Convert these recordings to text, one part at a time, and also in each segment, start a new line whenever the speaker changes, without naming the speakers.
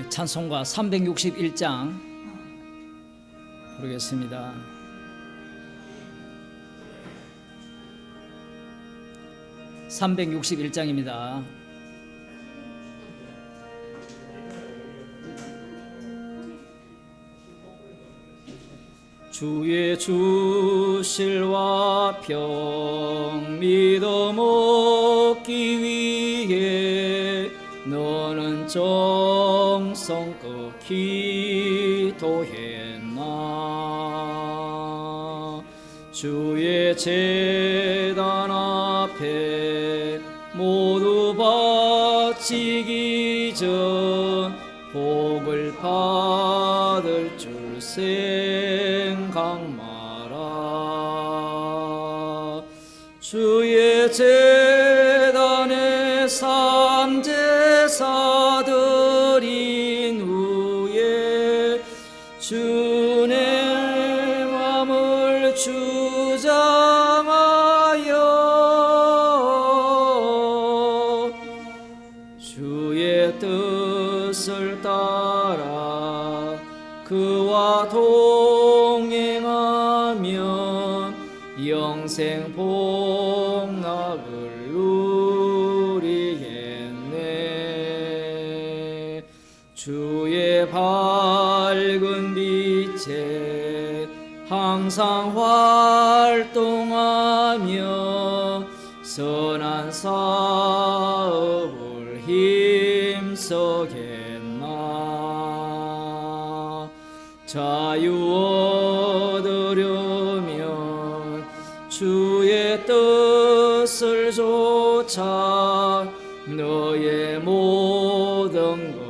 찬송가 361장 부르겠습니다. (361장입니다) 주의 주실과 평 믿어 먹기 위해 너는 정성껏 기도했나. 주의 제단 앞에 모두 바치기 전 복을 받을 줄 생각 마라. 주의 제단에 삼제사 드린 후에 주의 맘을 주장하여 주의 뜻을 따라 그와 동행하면 영생 복락을 누리겠네. 주의 밝은 빛에 항상 활동하며 선한 사업을 힘쓰겠나. 자유 얻으려면 주의 뜻을 좇아 너의 모든 것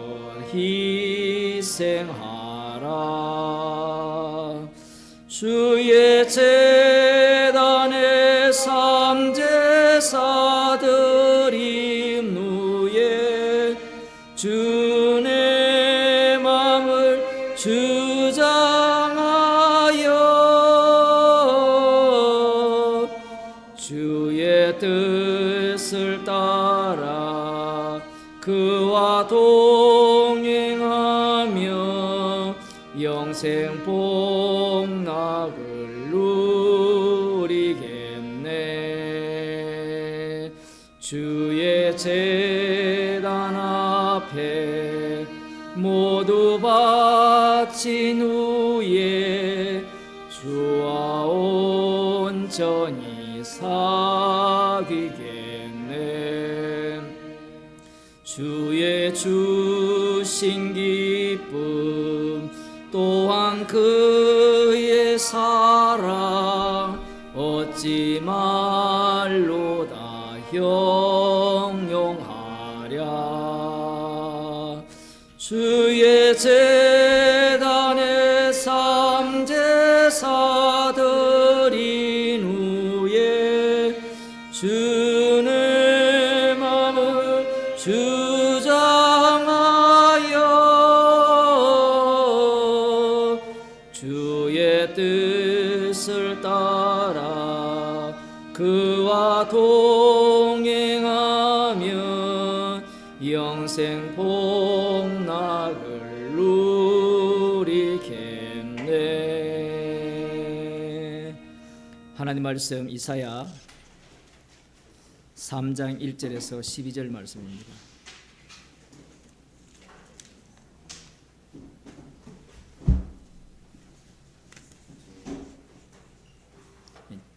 희생하라. 주의 제단에 삼제사 드림 후에 주의 맘을 주장하여 주의 뜻을 따라 그와 동행하며 영생 복락을 누리겠네. 주의 제단 앞에 모두 바친 후에 주와 온전히 사귀겠네. 주의 주신 기쁨 또한 그의 사랑 어찌 말로 다 형용하랴. 주의 제단에 삼제사 드린 후에 주의 맘을 주장하여 주의 뜻을 따라 그와 동행하며 영생 복락을 누리겠네. 하나님 말씀 이사야 3장 1절에서 12절 말씀입니다.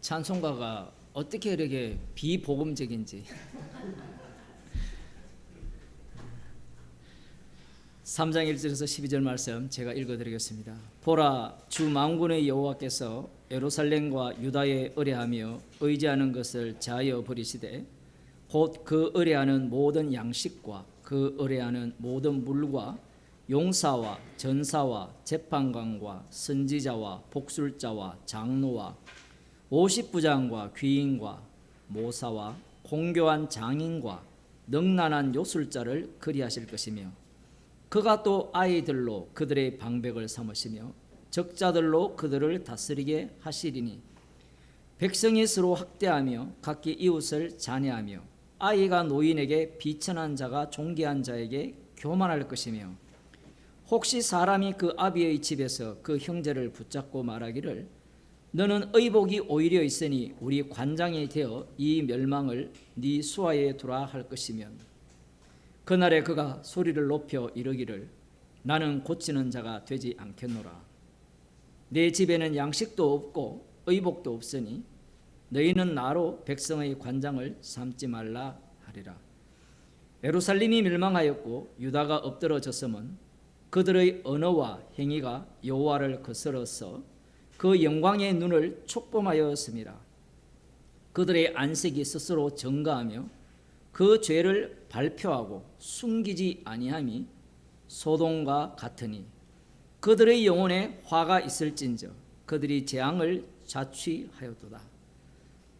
찬송가가 어떻게 이렇게 비복음적인지 3장 1절에서 12절 말씀 제가 읽어드리겠습니다. 보라, 주 만군의 여호와께서 예루살렘과 유다에 의뢰하며 의지하는 것을 제하여 버리시되 곧 그 의뢰하는 모든 양식과 그 의뢰하는 모든 물과 용사와 전사와 재판관과 선지자와 복술자와 장로와 50부장과 귀인과 모사와 공교한 장인과 능란한 요술자를 그리하실 것이며 그가 또 아이들로 그들의 방백을 삼으시며 적자들로 그들을 다스리게 하시리니 백성이 서로 학대하며 각기 이웃을 잔해하며 아이가 노인에게 비천한 자가 존귀한 자에게 교만할 것이며 혹시 사람이 그 아비의 집에서 그 형제를 붙잡고 말하기를 너는 의복이 오히려 있으니 우리 관장이 되어 이 멸망을 네 수하에 두라 할 것이면 그날에 그가 소리를 높여 이르기를 나는 고치는 자가 되지 않겠노라. 내 집에는 양식도 없고 의복도 없으니 너희는 나로 백성의 관장을 삼지 말라 하리라. 예루살렘이 멸망하였고 유다가 엎드러졌음은 그들의 언어와 행위가 여호와를 거스러서 그 영광의 눈을 촉범하였습니다. 그들의 안색이 스스로 증가하며 그 죄를 발표하고 숨기지 아니함이 소돔과 같으니 그들의 영혼에 화가 있을진저 그들이 재앙을 자취하였도다.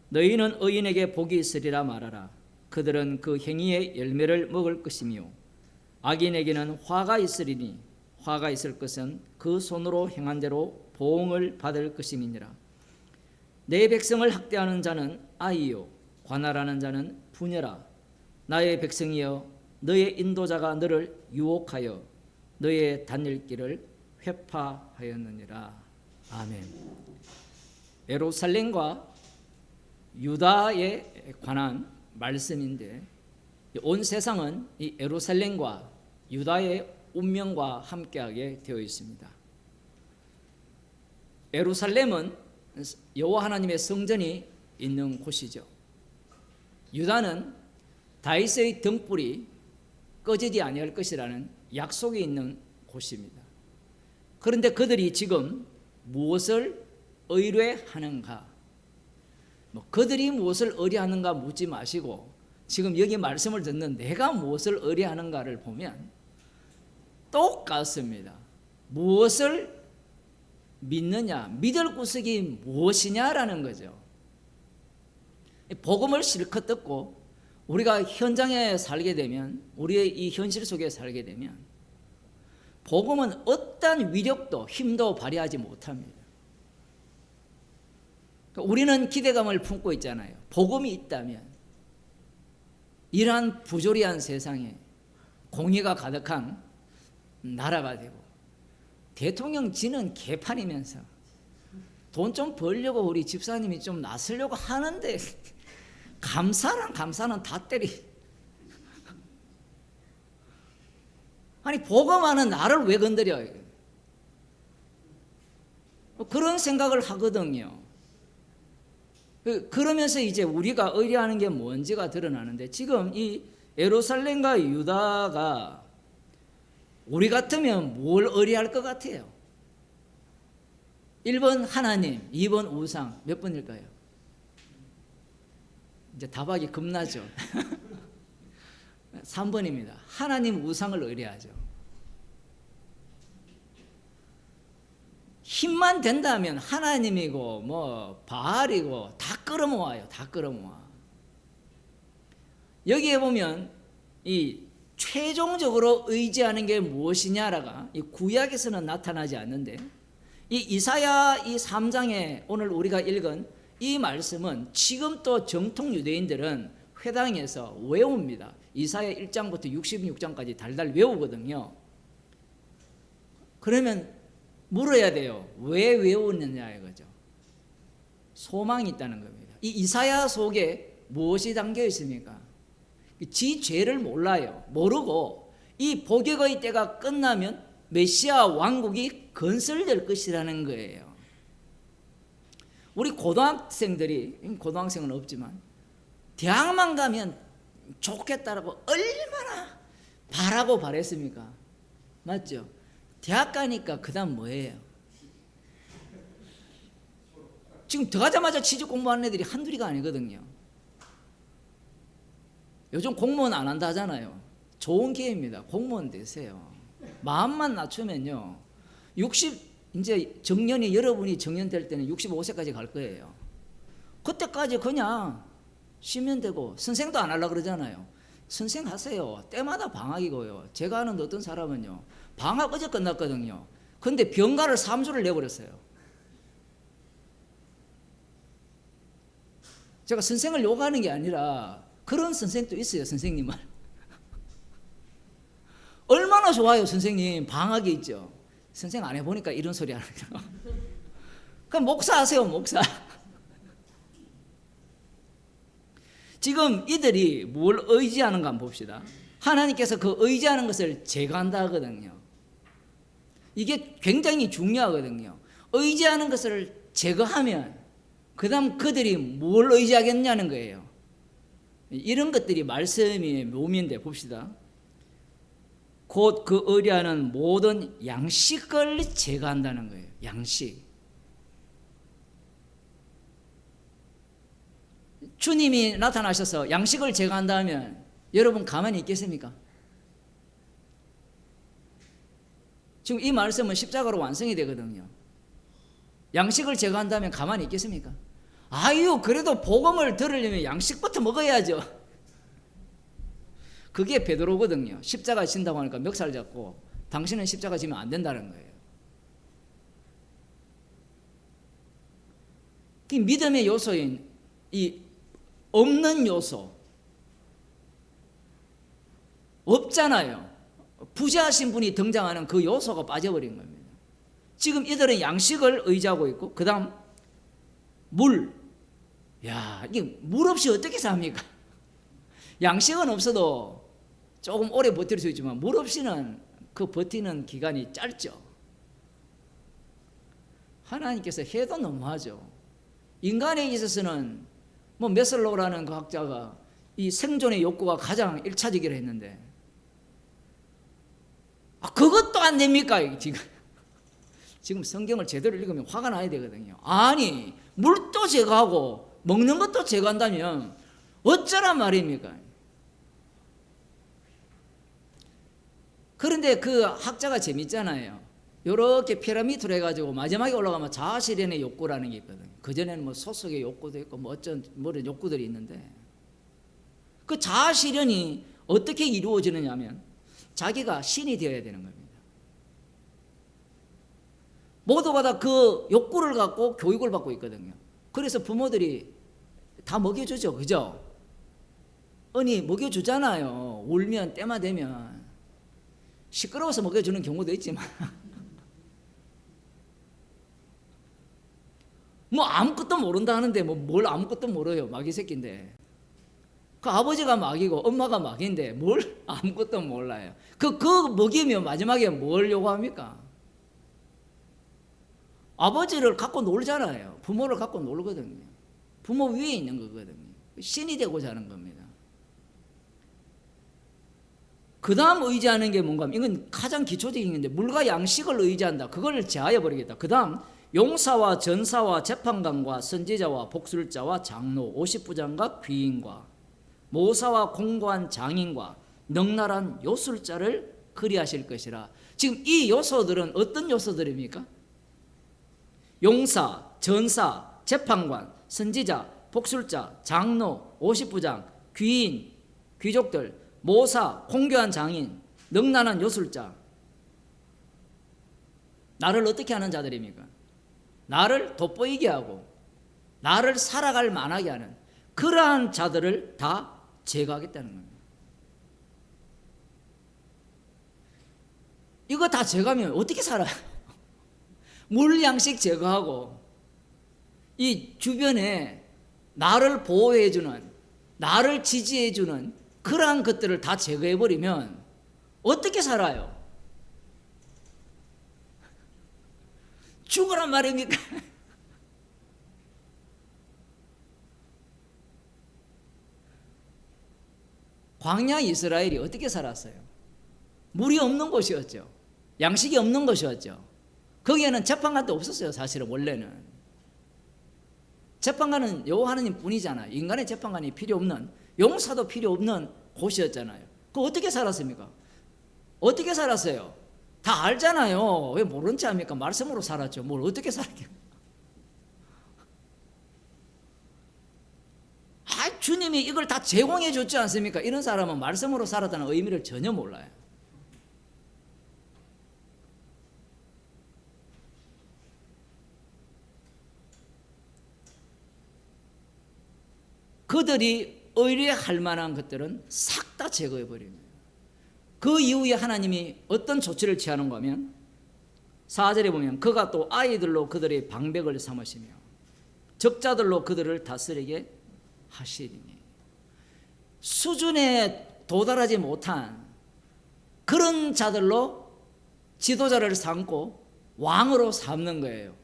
너희는 의인에게 복이 있으리라 말하라. 그들은 그 행위의 열매를 먹을 것이며 악인에게는 화가 있으리니 화가 있을 것은 그 손으로 행한 대로 보응을 받을 것임이니라. 내 백성을 학대하는 자는 아이요 관할하는 자는 부녀라. 나의 백성이여 너의 인도자가 너를 유혹하여 너의 다닐 길을 회파하였느니라. 아멘. 예루살렘과 유다에 관한 말씀인데 온 세상은 이 예루살렘과 유다의 운명과 함께하게 되어 있습니다. 예루살렘은 여호와 하나님의 성전이 있는 곳이죠. 유다는 다윗의 등불이 꺼지지 아니할 것이라는 약속이 있는 곳입니다. 그런데 그들이 지금 무엇을 의뢰하는가? 그들이 무엇을 의뢰하는가 묻지 마시고 지금 여기 말씀을 듣는 내가 무엇을 의뢰하는가를 보면 똑같습니다. 무엇을 믿느냐, 믿을 구석이 무엇이냐라는 거죠. 복음을 실컷 듣고 우리가 현장에 살게 되면, 우리의 이 현실 속에 살게 되면 복음은 어떠한 위력도 힘도 발휘하지 못합니다. 우리는 기대감을 품고 있잖아요. 복음이 있다면 이러한 부조리한 세상에 공의가 가득한 나라가 되고 대통령 지는 개판이면서 돈 좀 벌려고 우리 집사님이 좀 나서려고 하는데 감사는 다 때리. 아니 복음하는 나를 왜 건드려? 그런 생각을 하거든요. 그러면서 이제 우리가 의뢰하는 게 뭔지가 드러나는데 지금 이 예루살렘과 유다가 우리 같으면 뭘 의뢰할 것 같아요? 1번 하나님, 2번 우상. 몇 번일까요? 이제 답하기 겁나죠. 3번입니다. 하나님 우상을 의뢰하죠. 힘만 된다면 하나님이고 뭐 바알이고 다 끌어모아요. 다 끌어모아. 여기에 보면 이 최종적으로 의지하는 게 무엇이냐라가 이 구약에서는 나타나지 않는데 이 이사야 이 3장에 오늘 우리가 읽은 이 말씀은 지금 또 정통 유대인들은 회당에서 외웁니다. 이사야 1장부터 66장까지 달달 외우거든요. 그러면 물어야 돼요. 왜 외우느냐 이거죠. 소망이 있다는 겁니다. 이 이사야 속에 무엇이 담겨 있습니까? 지 죄를 몰라요. 모르고 이 복역의 때가 끝나면 메시아 왕국이 건설될 것이라는 거예요. 우리 고등학생들이, 고등학생은 없지만 대학만 가면 좋겠다라고 얼마나 바라고 바랬습니까? 맞죠? 대학 가니까 그 다음 뭐예요? 지금 들어가자마자 취직 공부하는 애들이 한둘이가 아니거든요. 요즘 공무원 안 한다 하잖아요. 좋은 기회입니다. 공무원 되세요. 마음만 낮추면요. 이제 정년이 여러분이 정년 될 때는 65세까지 갈 거예요. 그때까지 그냥 쉬면 되고 선생도 안 하려고 그러잖아요. 선생 하세요. 때마다 방학이고요. 제가 아는 어떤 사람은요. 방학 어제 끝났거든요. 근데 병가를 3주를 내버렸어요. 제가 선생을 욕하는 게 아니라 그런 선생도 있어요. 선생님을. 얼마나 얼마나 좋아요, 선생님. 방학이 있죠. 선생님 안 해보니까 이런 소리 하는 거예요. 그럼 목사 하세요, 목사. 지금 이들이 뭘 의지하는가 한번 봅시다. 하나님께서 그 의지하는 것을 제거한다 하거든요. 이게 굉장히 중요하거든요. 의지하는 것을 제거하면 그 다음 그들이 뭘 의지하겠냐는 거예요. 이런 것들이 말씀의 묘미인데 봅시다. 곧 그 의뢰하는 모든 양식을 제거한다는 거예요. 양식. 주님이 나타나셔서 양식을 제거한다면 여러분 가만히 있겠습니까? 지금 이 말씀은 십자가로 완성이 되거든요. 양식을 제거한다면 가만히 있겠습니까? 아유, 그래도 복음을 들으려면 양식부터 먹어야죠. 그게 베드로거든요. 십자가 진다고 하니까 멱살 잡고 당신은 십자가 지면 안 된다는 거예요. 그 믿음의 요소인 이 없는 요소, 없잖아요. 부자하신 분이 등장하는 그 요소가 빠져버린 겁니다. 지금 이들은 양식을 의지하고 있고 그 다음 물. 야, 이게 물 없이 어떻게 삽니까? 양식은 없어도 조금 오래 버틸 수 있지만 물 없이는 그 버티는 기간이 짧죠. 하나님께서 해도 너무하죠. 인간에 있어서는 뭐 메슬로우라는 그 학자가 이 생존의 욕구가 가장 1차적이라 했는데 그것도 안 됩니까? 지금 성경을 제대로 읽으면 화가 나야 되거든요. 아니, 물도 제거하고 먹는 것도 제거한다면 어쩌란 말입니까? 그런데 그 학자가 재밌잖아요. 이렇게 피라미드로 해가지고 마지막에 올라가면 자아실현의 욕구라는 게 있거든요. 그전에는 뭐 소속의 욕구도 있고 뭐 어쩐 모든 욕구들이 있는데 그 자아실현이 어떻게 이루어지느냐 하면 자기가 신이 되어야 되는 겁니다. 모두가 다 그 욕구를 갖고 교육을 받고 있거든요. 그래서 부모들이 다 먹여주죠. 그죠? 언니 먹여주잖아요. 울면 때만 되면 시끄러워서 먹여주는 경우도 있지만 뭐 아무것도 모른다 하는데 뭐 뭘 아무것도 모르요. 마귀 새끼인데. 그 아버지가 마귀고 엄마가 마귀인데 뭘 아무것도 몰라요. 그 먹이면 마지막에 뭘 요구합니까? 아버지를 갖고 놀잖아요. 부모를 갖고 놀거든요. 부모 위에 있는 거거든요. 신이 되고자 하는 겁니다. 그 다음 의지하는 게 뭔가 하면 이건 가장 기초적인 건데 물과 양식을 의지한다. 그걸 제하여 버리겠다. 그 다음 용사와 전사와 재판관과 선지자와 복술자와 장로 50부장과 귀인과 모사와 공고한 장인과 넉날한 요술자를 그리하실 것이라. 지금 이 요소들은 어떤 요소들입니까? 용사, 전사, 재판관, 선지자, 복술자, 장로, 50부장, 귀인, 귀족들, 모사, 공교한 장인, 넉난한 요술자. 나를 어떻게 하는 자들입니까? 나를 돋보이게 하고 나를 살아갈 만하게 하는 그러한 자들을 다 제거하겠다는 겁니다. 이거 다 제거하면 어떻게 살아요? 물 양식 제거하고 이 주변에 나를 보호해주는 나를 지지해주는 그러한 것들을 다 제거해버리면 어떻게 살아요? 죽으란 말입니까? 광야 이스라엘이 어떻게 살았어요? 물이 없는 곳이었죠. 양식이 없는 곳이었죠. 거기에는 재판관도 없었어요. 사실은 원래는 재판관은 여호와 하나님 뿐이잖아요. 인간의 재판관이 필요 없는, 용사도 필요 없는 곳이었잖아요. 그 어떻게 살았습니까? 어떻게 살았어요? 다 알잖아요. 왜 모른 체 합니까? 말씀으로 살았죠. 뭘 어떻게 살았겠? 주님이 이걸 다 제공해 줬지 않습니까? 이런 사람은 말씀으로 살았다는 의미를 전혀 몰라요. 그들이 의뢰할 만한 것들은 싹 다 제거해 버립니다. 그 이후에 하나님이 어떤 조치를 취하는가 하면 4절에 보면 그가 또 아이들로 그들의 방백을 삼으시며 적자들로 그들을 다스리게 하시리니, 수준에 도달하지 못한 그런 자들로 지도자를 삼고 왕으로 삼는 거예요.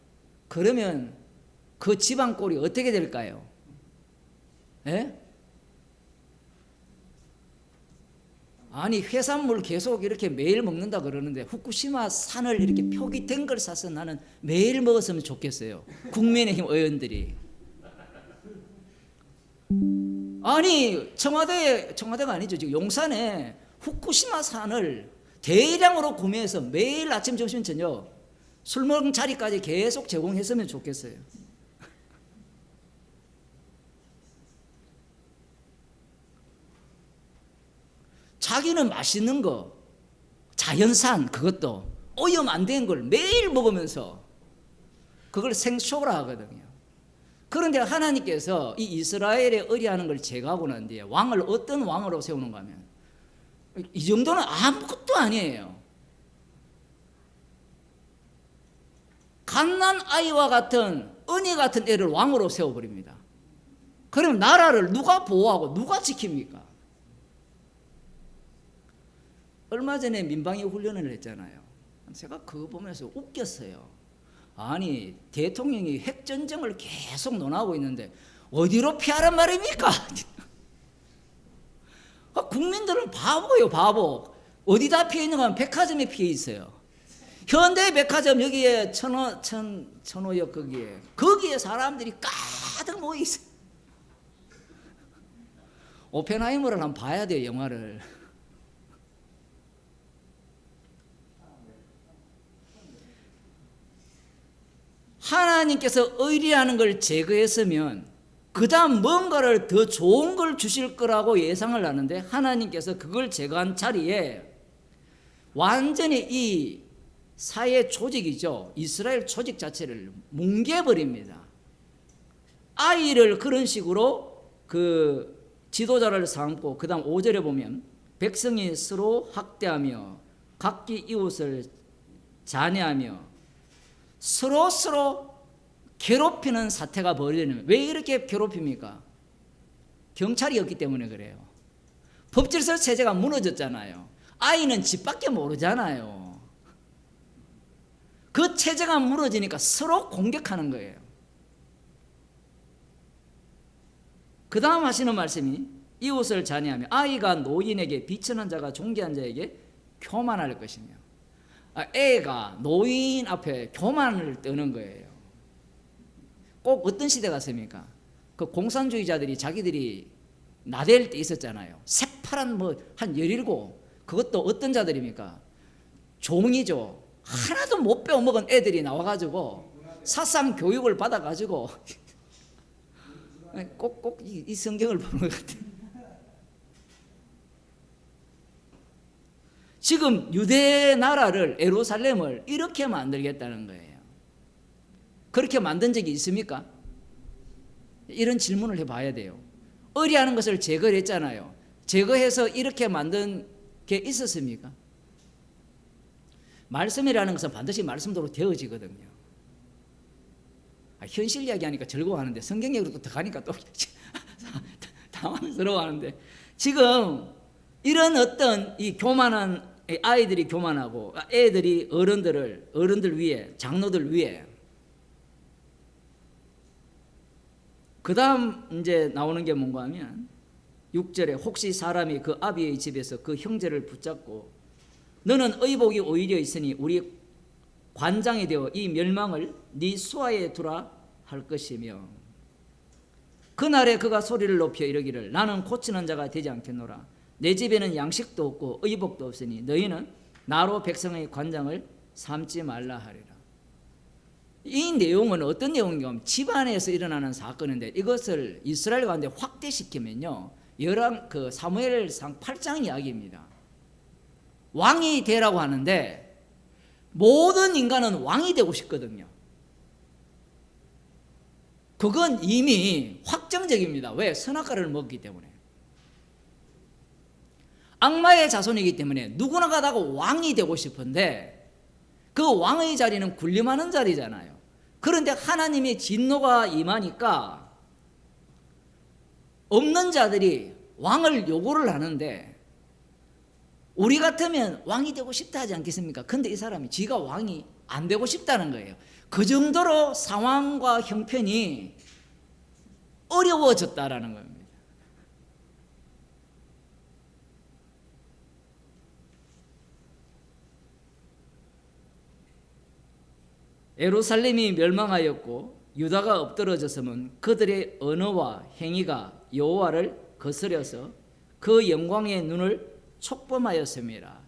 그러면 그 집안 꼴이 어떻게 될까요? 예? 아니 해산물 계속 이렇게 매일 먹는다 그러는데 후쿠시마 산을 이렇게 표기 된 걸 사서 나는 매일 먹었으면 좋겠어요. 국민의힘 의원들이. 아니 청와대가 아니죠. 지금 용산에 후쿠시마 산을 대량으로 구매해서 매일 아침 점심 저녁 술 먹은 자리까지 계속 제공했으면 좋겠어요. 자기는 맛있는 거, 자연산, 그것도 오염 안 된 걸 매일 먹으면서 그걸 생쇼라 하거든요. 그런데 하나님께서 이 이스라엘의 의리하는 걸 제거하고 난 뒤에 왕을 어떤 왕으로 세우는가 하면 이 정도는 아무것도 아니에요. 갓난 아이와 같은 은희 같은 애를 왕으로 세워버립니다. 그럼 나라를 누가 보호하고 누가 지킵니까? 얼마 전에 민방위 훈련을 했잖아요. 제가 그거 보면서 웃겼어요. 아니 대통령이 핵전쟁을 계속 논하고 있는데 어디로 피하란 말입니까? 국민들은 바보예요, 바보. 어디다 피해 있는가 하면 백화점에 피해 있어요. 현대백화점 여기에 천호역 거기에 사람들이 가득 모여 있어요. 오펜하이머를 한번 봐야 돼요, 영화를. 하나님께서 의리하는 걸 제거했으면 그 다음 뭔가를 더 좋은 걸 주실 거라고 예상을 하는데 하나님께서 그걸 제거한 자리에 완전히 이 사회 조직이죠. 이스라엘 조직 자체를 뭉개버립니다. 아이를 그런 식으로 그 지도자를 삼고 그 다음 5절에 보면 백성이 서로 학대하며 각기 이웃을 잔해하며 서로 괴롭히는 사태가 벌어지는. 왜 이렇게 괴롭힙니까? 경찰이 없기 때문에 그래요. 법질서 체제가 무너졌잖아요. 아이는 집밖에 모르잖아요. 그 체제가 무너지니까 서로 공격하는 거예요. 그 다음 하시는 말씀이 이웃을 잔해하며 아이가 노인에게 비천한 자가 존귀한 자에게 교만할 것이며, 애가 노인 앞에 교만을 떠는 거예요. 꼭 어떤 시대 같습니까? 그 공산주의자들이 자기들이 나댈 때 있었잖아요. 새파란 한 17, 그것도 어떤 자들입니까? 종이죠. 하나도 못 배워먹은 애들이 나와가지고 사상 교육을 받아가지고 꼭 이 성경을 보는 것 같아요. 지금 유대 나라를, 예루살렘을 이렇게 만들겠다는 거예요. 그렇게 만든 적이 있습니까? 이런 질문을 해봐야 돼요. 의리하는 것을 제거를 했잖아요. 제거해서 이렇게 만든 게 있었습니까? 말씀이라는 것은 반드시 말씀대로 되어지거든요. 현실 이야기하니까 즐거워하는데 성경 얘기로 또 가니까 또 당황스러워하는데, 지금 이런 어떤 이 교만한 아이들이 교만하고 애들이 어른들 위에, 장로들 위에, 그 다음 이제 나오는 게 뭔가 하면 6절에 혹시 사람이 그 아비의 집에서 그 형제를 붙잡고 너는 의복이 오히려 있으니 우리 관장이 되어 이 멸망을 네 수하에 두라 할 것이며, 그날에 그가 소리를 높여 이르기를 나는 고치는 자가 되지 않겠노라. 내 집에는 양식도 없고 의복도 없으니 너희는 나로 백성의 관장을 삼지 말라 하리라. 이 내용은 어떤 내용인가 하면 집안에서 일어나는 사건인데, 이것을 이스라엘 가운데 확대시키면요, 사무엘상 8장 이야기입니다. 왕이 되라고 하는데 모든 인간은 왕이 되고 싶거든요. 그건 이미 확정적입니다. 왜? 선악과를 먹기 때문에. 악마의 자손이기 때문에 누구나 가다가 왕이 되고 싶은데 그 왕의 자리는 군림하는 자리잖아요. 그런데 하나님의 진노가 임하니까 없는 자들이 왕을 요구를 하는데 우리 같으면 왕이 되고 싶다 하지 않겠습니까? 근데 이 사람이 지가 왕이 안 되고 싶다는 거예요. 그 정도로 상황과 형편이 어려워졌다라는 겁니다. 예루살렘이 멸망하였고 유다가 엎드러졌으면 그들의 언어와 행위가 여호와를 거스려서 그 영광의 눈을 촉범하였습니다.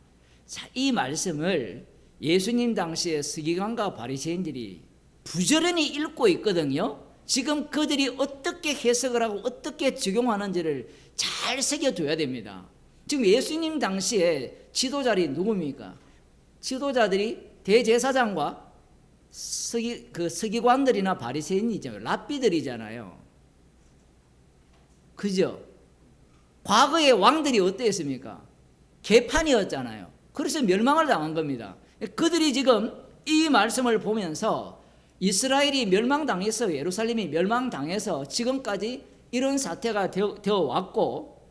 자, 이 말씀을 예수님 당시에 서기관과 바리새인들이 부지런히 읽고 있거든요. 지금 그들이 어떻게 해석을 하고 어떻게 적용하는지를 잘 새겨둬야 됩니다. 지금 예수님 당시에 지도자들이 누굽니까? 지도자들이 대제사장과 서기관들이나 바리새인이죠. 랍비들이잖아요. 그죠? 과거의 왕들이 어땠습니까? 개판이었잖아요. 그래서 멸망을 당한 겁니다. 그들이 지금 이 말씀을 보면서 이스라엘이 멸망당해서 예루살렘이 멸망당해서 지금까지 이런 사태가 되어 왔고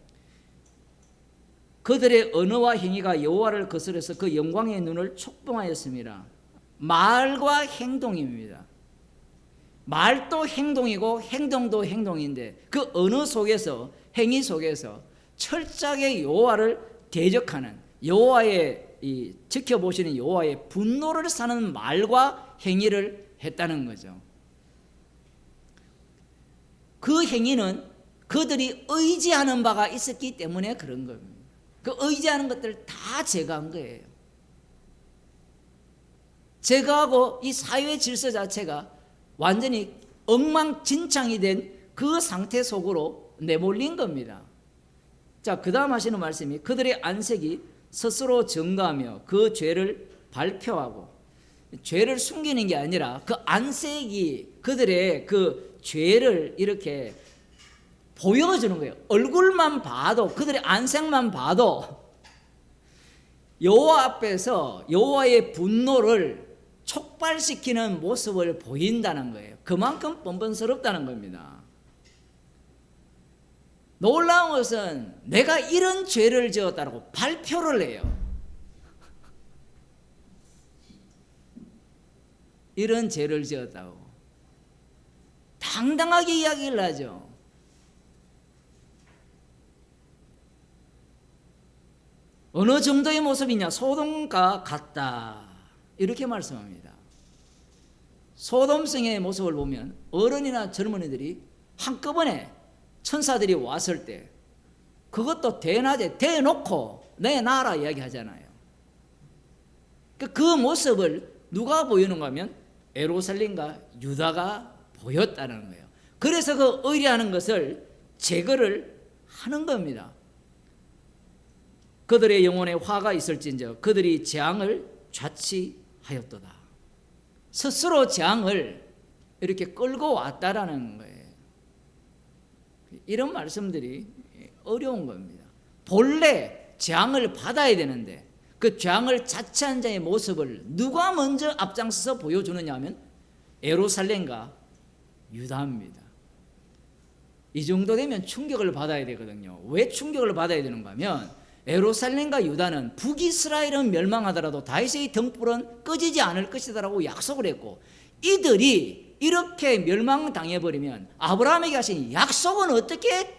그들의 언어와 행위가 여호와를 거스려서 그 영광의 눈을 촉봉하였습니다. 말과 행동입니다. 말도 행동이고 행동도 행동인데 그 언어 속에서 행위 속에서 철저하게 여호와를 대적하는 여호와의 지켜보시는 여호와의 분노를 사는 말과 행위를 했다는 거죠. 그 행위는 그들이 의지하는 바가 있었기 때문에 그런 겁니다. 그 의지하는 것들을 다 제거한 거예요. 제거하고 이 사회 질서 자체가 완전히 엉망진창이 된 그 상태 속으로 내몰린 겁니다. 자, 그 다음 하시는 말씀이 그들의 안색이 스스로 증거하며 그 죄를 발표하고, 죄를 숨기는 게 아니라 그 안색이 그들의 그 죄를 이렇게 보여주는 거예요. 얼굴만 봐도, 그들의 안색만 봐도 여호와 앞에서 여호와의 분노를 촉발시키는 모습을 보인다는 거예요. 그만큼 뻔뻔스럽다는 겁니다. 놀라운 것은 내가 이런 죄를 지었다고 발표를 해요. 이런 죄를 지었다고 당당하게 이야기를 하죠. 어느 정도의 모습이냐? 소돔과 같다, 이렇게 말씀합니다. 소돔성의 모습을 보면 어른이나 젊은이들이 한꺼번에 천사들이 왔을 때 그것도 대낮에 대놓고 내놔라 이야기하잖아요. 그 모습을 누가 보이는가 하면 예루살렘과 유다가 보였다는 거예요. 그래서 그 의뢰하는 것을 제거를 하는 겁니다. 그들의 영혼에 화가 있을진저 그들이 재앙을 자치하였도다. 스스로 재앙을 이렇게 끌고 왔다라는 거예요. 이런 말씀들이 어려운 겁니다. 본래 재앙을 받아야 되는데 그 재앙을 자처한 자의 모습을 누가 먼저 앞장서서 보여주느냐 하면 예루살렘과 유다입니다. 이 정도 되면 충격을 받아야 되거든요. 왜 충격을 받아야 되는가 하면 예루살렘과 유다는 북이스라엘은 멸망하더라도 다윗의 등불은 꺼지지 않을 것이다라고 약속을 했고, 이들이 이렇게 멸망당해버리면 아브라함에게 하신 약속은 어떻게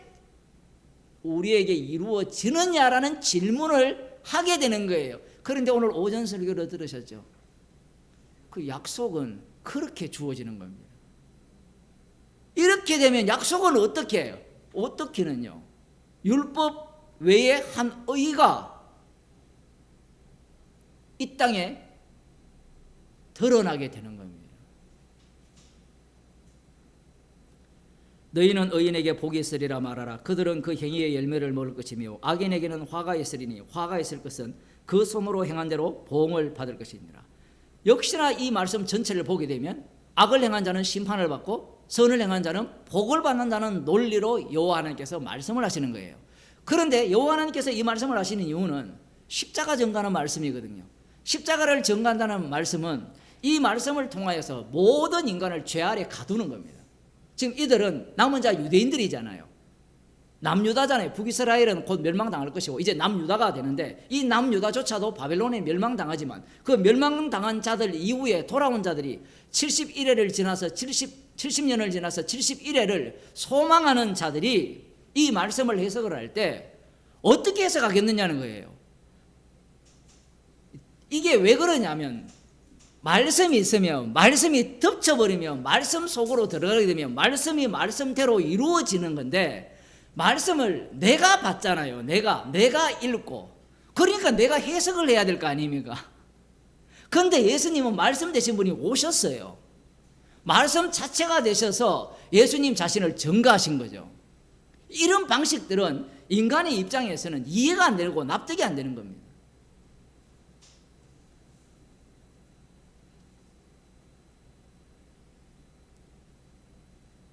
우리에게 이루어지느냐라는 질문을 하게 되는 거예요. 그런데 오늘 오전 설교를 들으셨죠? 그 약속은 그렇게 주어지는 겁니다. 이렇게 되면 약속은 어떻게 해요? 어떻게는요? 율법 외에 한 의가 이 땅에 드러나게 되는 겁니다. 너희는 의인에게 복이 있으리라 말하라. 그들은 그 행위의 열매를 먹을 것이며 악인에게는 화가 있으리니 화가 있을 것은 그 손으로 행한 대로 보응을 받을 것이니라. 역시나 이 말씀 전체를 보게 되면 악을 행한 자는 심판을 받고 선을 행한 자는 복을 받는다는 논리로 여호와 하나님께서 말씀을 하시는 거예요. 그런데 여호와 하나님께서 이 말씀을 하시는 이유는 십자가 전가하는 말씀이거든요. 십자가를 전가한다는 말씀은 이 말씀을 통하여서 모든 인간을 죄 아래 가두는 겁니다. 지금 이들은 남은 자 유대인들이잖아요. 남유다잖아요. 북이스라엘은 곧 멸망당할 것이고 이제 남유다가 되는데, 이 남유다조차도 바벨론에 멸망당하지만 그 멸망당한 자들 이후에 돌아온 자들이 71회를 지나서 70년을 지나서 71회를 소망하는 자들이 이 말씀을 해석을 할 때 어떻게 해석하겠느냐는 거예요. 이게 왜 그러냐면, 말씀이 있으면 말씀이 덮쳐버리면 말씀 속으로 들어가게 되면 말씀이 말씀대로 이루어지는 건데, 말씀을 내가 봤잖아요. 내가 읽고, 그러니까 내가 해석을 해야 될 거 아닙니까? 그런데 예수님은 말씀 되신 분이 오셨어요. 말씀 자체가 되셔서 예수님 자신을 증거하신 거죠. 이런 방식들은 인간의 입장에서는 이해가 안 되고 납득이 안 되는 겁니다.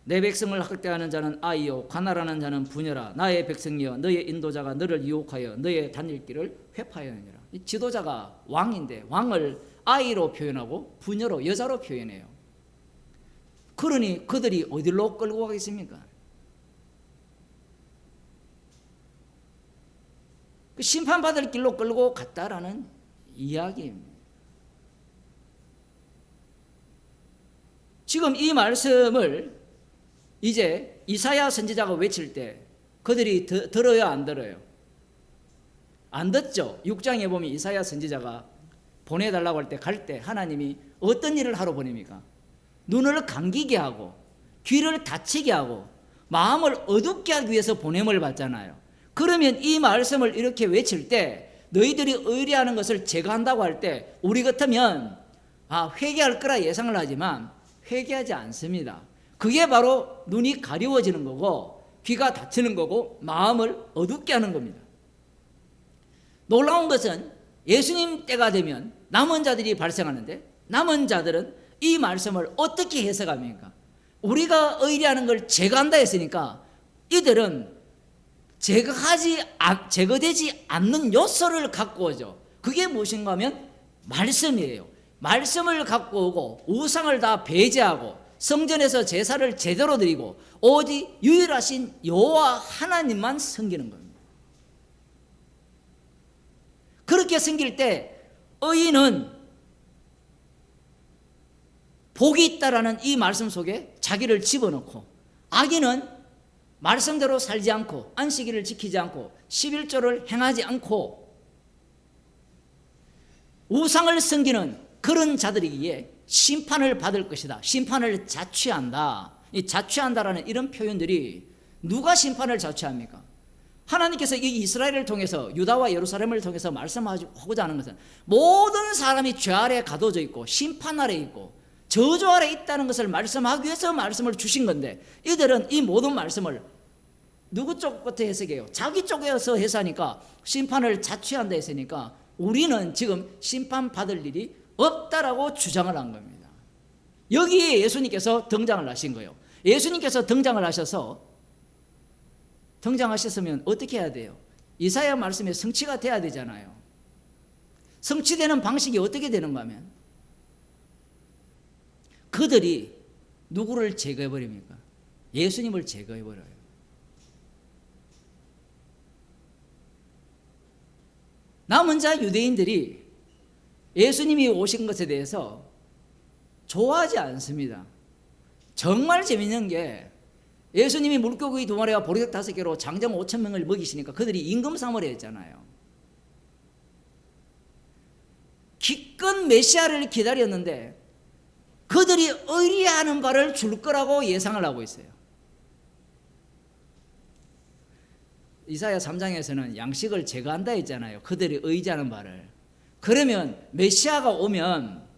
내 백성을 학대하는 자는 아이요 관할하는 자는 부녀라. 나의 백성이여 너의 인도자가 너를 유혹하여 너의 다닐 길을 회파하느니라. 이 지도자가 왕인데 왕을 아이로 표현하고 부녀로 여자로 표현해요. 그러니 그들이 어디로 끌고 가겠습니까? 그 심판받을 길로 끌고 갔다라는 이야기입니다. 지금 이 말씀을 이제 이사야 선지자가 외칠 때 그들이 들어요, 안 들어요? 안 듣죠. 6장에 보면 이사야 선지자가 보내달라고 할 때 갈 때 하나님이 어떤 일을 하러 보냅니까? 눈을 감기게 하고 귀를 닫히게 하고 마음을 어둡게 하기 위해서 보냄을 받잖아요. 그러면 이 말씀을 이렇게 외칠 때 너희들이 의뢰하는 것을 제거한다고 할 때 우리 같으면 회개할 거라 예상을 하지만 회개하지 않습니다. 그게 바로 눈이 가려워지는 거고 귀가 닫히는 거고 마음을 어둡게 하는 겁니다. 놀라운 것은 예수님 때가 되면 남은 자들이 발생하는데, 남은 자들은 이 말씀을 어떻게 해석합니까? 우리가 의뢰하는 걸 제거한다 했으니까 이들은 제거되지 않는 요소를 갖고 오죠. 그게 무엇인가 하면 말씀이에요. 말씀을 갖고 오고 우상을 다 배제하고 성전에서 제사를 제대로 드리고 오직 유일하신 여호와 하나님만 섬기는 겁니다. 그렇게 섬길 때 의인은 복이 있다라는 이 말씀 속에 자기를 집어넣고, 악인은 말씀대로 살지 않고 안식일을 지키지 않고 11조를 행하지 않고 우상을 섬기는 그런 자들이기에 심판을 받을 것이다. 심판을 자취한다. 이 자취한다라는 이런 표현들이 누가 심판을 자취합니까? 하나님께서 이 이스라엘을 통해서 유다와 예루살렘을 통해서 말씀하고자 하는 것은 모든 사람이 죄 아래 가둬져 있고 심판 아래 있고 저주 아래 있다는 것을 말씀하기 위해서 말씀을 주신 건데, 이들은 이 모든 말씀을 누구 쪽부터 해석해요? 자기 쪽에서 해석하니까 심판을 자취한다 했으니까 우리는 지금 심판받을 일이 없다라고 주장을 한 겁니다. 여기에 예수님께서 등장을 하신 거예요. 예수님께서 등장하셨으면 어떻게 해야 돼요? 이사야 말씀에 성취가 돼야 되잖아요. 성취되는 방식이 어떻게 되는가 하면 그들이 누구를 제거해버립니까? 예수님을 제거해버려요. 남은 자 유대인들이 예수님이 오신 것에 대해서 좋아하지 않습니다. 정말 재밌는 게 예수님이 물고기 2마리와 보리떡 5개로 장정 5,000명을 먹이시니까 그들이 임금 삼으려 했잖아요. 기껏 메시아를 기다렸는데 그들이 의리하는 바를 줄 거라고 예상을 하고 있어요. 이사야 3장에서는 양식을 제거한다 했잖아요. 그들이 의지하는 바를. 그러면 메시아가 오면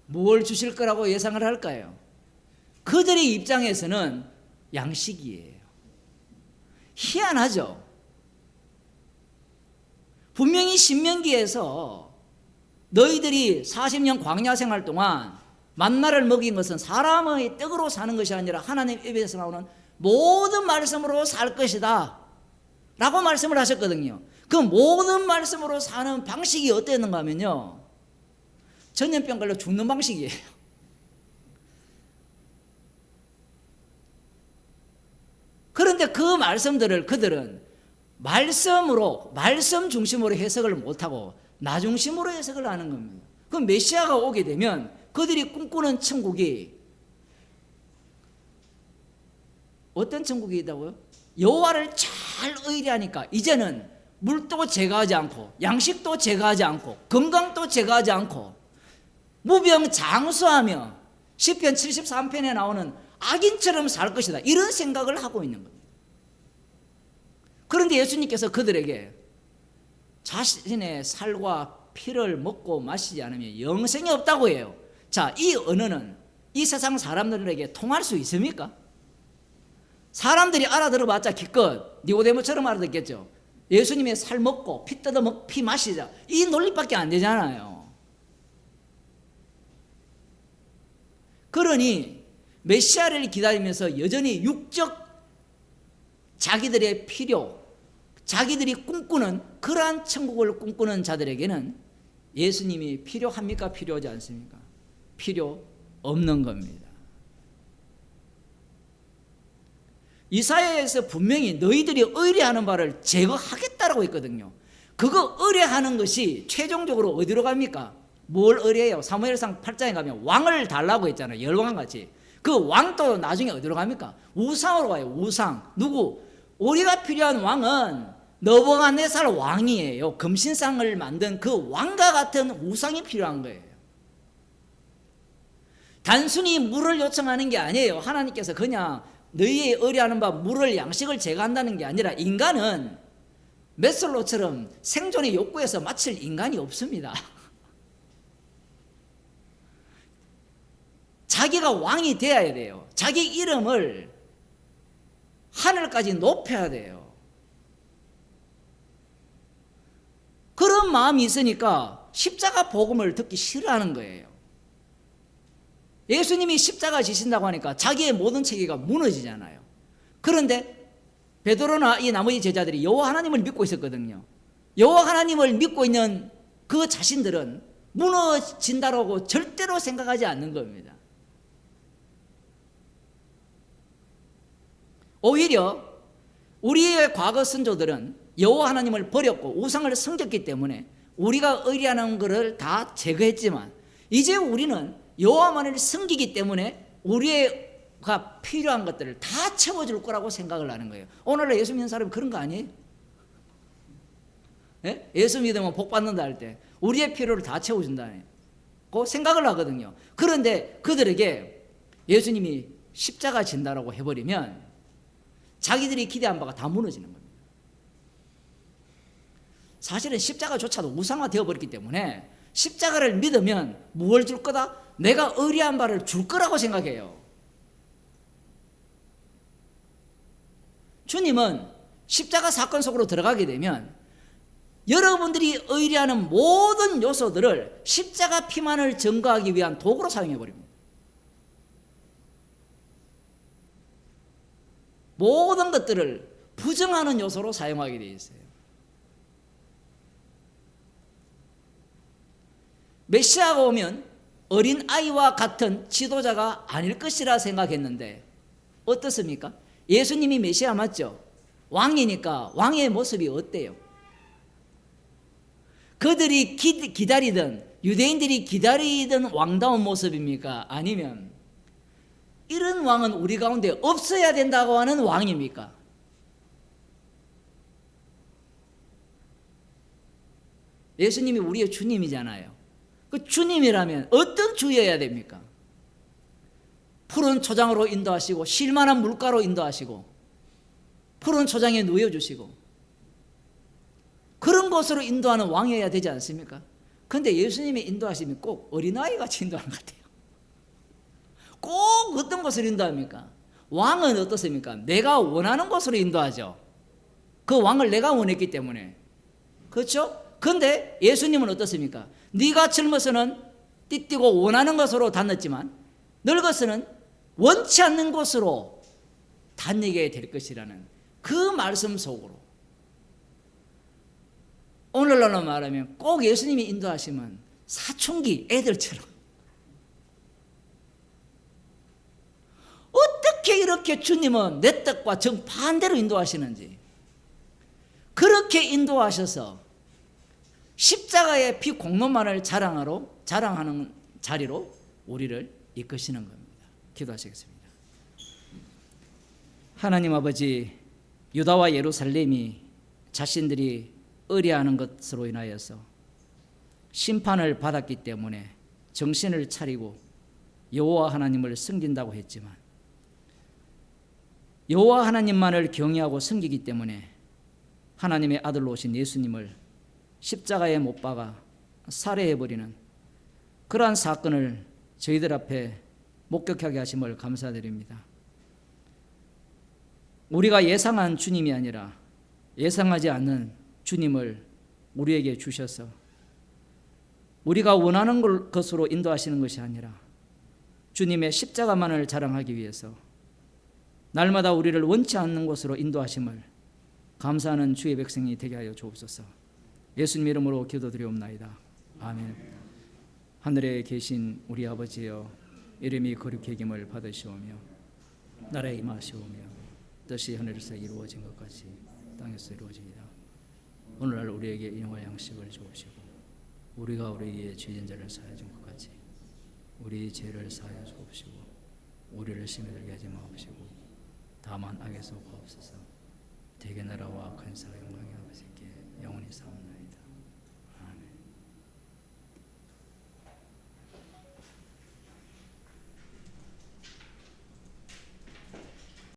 뭘 주실 거라고 예상을 할까요? 그들의 입장에서는 양식이에요. 희한하죠? 분명히 신명기에서 너희들이 40년 광야 생활 동안 만나를 먹인 것은 사람의 떡으로 사는 것이 아니라 하나님 입에서 나오는 모든 말씀으로 살 것이다 라고 말씀을 하셨거든요. 그 모든 말씀으로 사는 방식이 어땠는가 하면요, 전염병 걸려 죽는 방식이에요. 그런데 그 말씀들을 그들은 말씀 중심으로 해석을 못하고 나 중심으로 해석을 하는 겁니다. 그럼 메시아가 오게 되면 그들이 꿈꾸는 천국이 어떤 천국이다고요? 여호와를 잘 의뢰하니까 이제는 물도 제거하지 않고 양식도 제거하지 않고 건강도 제거하지 않고 무병장수하며 시편 73편에 나오는 악인처럼 살 것이다, 이런 생각을 하고 있는 겁니다. 그런데 예수님께서 그들에게 자신의 살과 피를 먹고 마시지 않으면 영생이 없다고 해요. 자, 이 언어는 이 세상 사람들에게 통할 수 있습니까? 사람들이 알아들어봤자 기껏 니고데모처럼 알아듣겠죠. 예수님의 살 먹고 피 뜯어 먹고 피 마시자, 이 논리밖에 안 되잖아요. 그러니 메시아를 기다리면서 여전히 육적 자기들의 필요, 자기들이 꿈꾸는 그러한 천국을 꿈꾸는 자들에게는 예수님이 필요합니까? 필요하지 않습니까? 필요 없는 겁니다. 이사야에서 분명히 너희들이 의뢰하는 바를 제거하겠다라고 했거든요. 그거 의뢰하는 것이 최종적으로 어디로 갑니까? 뭘 의뢰해요? 사무엘상 8장에 가면 왕을 달라고 했잖아요. 열왕같이. 그 왕도 나중에 어디로 갑니까? 우상으로 가요. 우상. 누구? 우리가 필요한 왕은 느부갓네살 왕이에요. 금신상을 만든 그 왕과 같은 우상이 필요한 거예요. 단순히 물을 요청하는 게 아니에요. 하나님께서 그냥 너희의 의뢰하는 바 물을 양식을 제거한다는 게 아니라 인간은 메슬로처럼 생존의 욕구에서 마칠 인간이 없습니다. 자기가 왕이 되어야 돼요. 자기 이름을 하늘까지 높여야 돼요. 그런 마음이 있으니까 십자가 복음을 듣기 싫어하는 거예요. 예수님이 십자가 지신다고 하니까 자기의 모든 체계가 무너지잖아요. 그런데 베드로나 이 나머지 제자들이 여호와 하나님을 믿고 있었거든요. 여호와 하나님을 믿고 있는 그 자신들은 무너진다라고 절대로 생각하지 않는 겁니다. 오히려 우리의 과거 선조들은 여호와 하나님을 버렸고 우상을 섬겼기 때문에 우리가 의뢰하는 것을 다 제거했지만 이제 우리는 여호와만을 섬기기 때문에 우리가 필요한 것들을 다 채워줄 거라고 생각을 하는 거예요. 오늘날 예수 믿는 사람이 그런 거 아니에요? 예? 예수 믿으면 복 받는다 할 때 우리의 필요를 다 채워준다고 생각을 하거든요. 그런데 그들에게 예수님이 십자가 진다라고 해버리면 자기들이 기대한 바가 다 무너지는 겁니다. 사실은 십자가조차도 우상화 되어버렸기 때문에 십자가를 믿으면 무엇을 줄 거다? 내가 의뢰한 바를 줄 거라고 생각해요. 주님은 십자가 사건 속으로 들어가게 되면 여러분들이 의뢰하는 모든 요소들을 십자가 피만을 증거하기 위한 도구로 사용해버립니다. 모든 것들을 부정하는 요소로 사용하게 되어 있어요. 메시아가 오면 어린아이와 같은 지도자가 아닐 것이라 생각했는데 어떻습니까? 예수님이 메시아 맞죠? 왕이니까 왕의 모습이 어때요? 그들이 기다리던, 유대인들이 기다리던 왕다운 모습입니까? 아니면 이런 왕은 우리 가운데 없어야 된다고 하는 왕입니까? 예수님이 우리의 주님이잖아요. 그 주님이라면 어떤 주여야 됩니까? 푸른 초장으로 인도하시고 쉴만한 물가로 인도하시고 푸른 초장에 누워주시고 그런 곳으로 인도하는 왕이어야 되지 않습니까? 그런데 예수님의 인도하심이 꼭 어린아이 같이 인도하는 것 같아요. 꼭 어떤 곳으로 인도합니까? 왕은 어떻습니까? 내가 원하는 곳으로 인도하죠. 그 왕을 내가 원했기 때문에. 그렇죠? 그런데 예수님은 어떻습니까? 네가 젊어서는 띠띠고 원하는 곳으로 다녔지만 늙어서는 원치 않는 곳으로 다니게 될 것이라는 그 말씀 속으로 오늘날로 말하면 꼭 예수님이 인도하시면 사춘기 애들처럼 어떻게 이렇게 주님은 내 뜻과 정반대로 인도하시는지 그렇게 인도하셔서 십자가의 피 공로만을 자랑하는 자리로 우리를 이끄시는 겁니다. 기도하시겠습니다. 하나님 아버지, 유다와 예루살렘이 자신들이 의뢰하는 것으로 인하여서 심판을 받았기 때문에 정신을 차리고 여호와 하나님을 섬긴다고 했지만 여호와 하나님만을 경외하고 섬기기 때문에 하나님의 아들로 오신 예수님을 십자가에 못 박아 살해해버리는 그러한 사건을 저희들 앞에 목격하게 하심을 감사드립니다. 우리가 예상한 주님이 아니라 예상하지 않는 주님을 우리에게 주셔서 우리가 원하는 것으로 인도하시는 것이 아니라 주님의 십자가만을 자랑하기 위해서 날마다 우리를 원치 않는 곳으로 인도하심을 감사하는 주의 백성이 되게 하여 주옵소서. 예수님 이름으로 기도드리옵나이다. 아멘. 하늘에 계신 우리 아버지여, 이름이 거룩히 여김을 받으시오며 나라에 임하시오며 뜻이 하늘에서 이루어진 것 같이 땅에서 이루어지이다. 오늘날 우리에게 일용할 양식을 주옵시고 우리가 우리에게 죄진 자를 사하여 준 것 같이 우리 죄를 사하여 주옵시고 우리를 시험에 들게 하지 마옵시고 다만 악에서 구하옵소서. 대개 나라와 근사와 영광이 아버지께 영원히 사옵나이다.